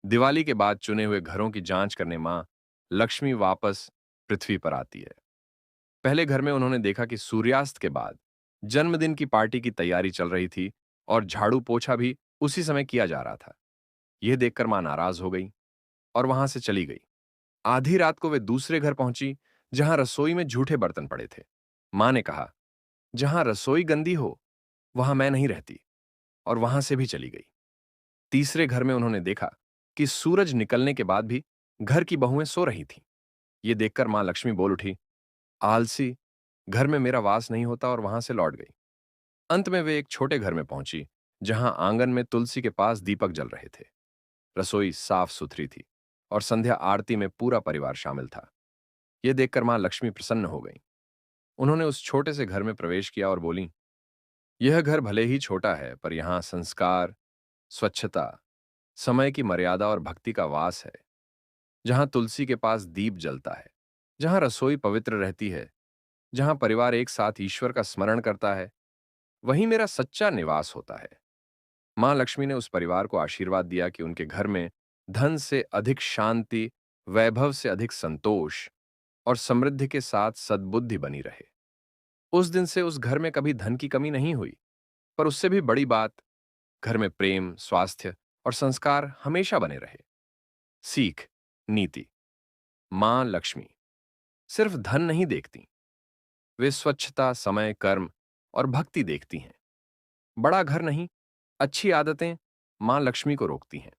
दिवाली के बाद चुने हुए घरों की जांच करने मां लक्ष्मी वापस पृथ्वी पर आती है। पहले घर में उन्होंने देखा कि सूर्यास्त के बाद जन्मदिन की पार्टी की तैयारी चल रही थी और झाड़ू पोछा भी उसी समय किया जा रहा था। यह देखकर मां नाराज हो गई और वहां से चली गई। आधी रात को वे दूसरे घर पहुंची, जहां रसोई में झूठे बर्तन पड़े थे। मां ने कहा, जहां रसोई गंदी हो वहां मैं नहीं रहती, और वहां से भी चली गई। तीसरे घर में उन्होंने देखा कि सूरज निकलने के बाद भी घर की बहुएं सो रही थीं। ये देखकर मां लक्ष्मी बोल उठी, आलसी, घर में मेरा वास नहीं होता, और वहां से लौट गई। अंत में वे एक छोटे घर में पहुंची, जहां आंगन में तुलसी के पास दीपक जल रहे थे। रसोई साफ सुथरी थी और संध्या आरती में पूरा परिवार शामिल था। यह देखकर मां लक्ष्मी प्रसन्न हो गई। उन्होंने उस छोटे से घर में प्रवेश किया और बोली, यह घर भले ही छोटा है, पर यहां संस्कार, स्वच्छता, समय की मर्यादा और भक्ति का वास है। जहां तुलसी के पास दीप जलता है, जहां रसोई पवित्र रहती है, जहां परिवार एक साथ ईश्वर का स्मरण करता है, वहीं मेरा सच्चा निवास होता है। मां लक्ष्मी ने उस परिवार को आशीर्वाद दिया कि उनके घर में धन से अधिक शांति, वैभव से अधिक संतोष और समृद्धि के साथ सद्बुद्धि बनी रहे। उस दिन से उस घर में कभी धन की कमी नहीं हुई, पर उससे भी बड़ी बात, घर में प्रेम, स्वास्थ्य और संस्कार हमेशा बने रहे। सीख, नीति। मां लक्ष्मी सिर्फ धन नहीं देखती, वे स्वच्छता, समय, कर्म और भक्ति देखती हैं। बड़ा घर नहीं, अच्छी आदतें मां लक्ष्मी को रोकती हैं।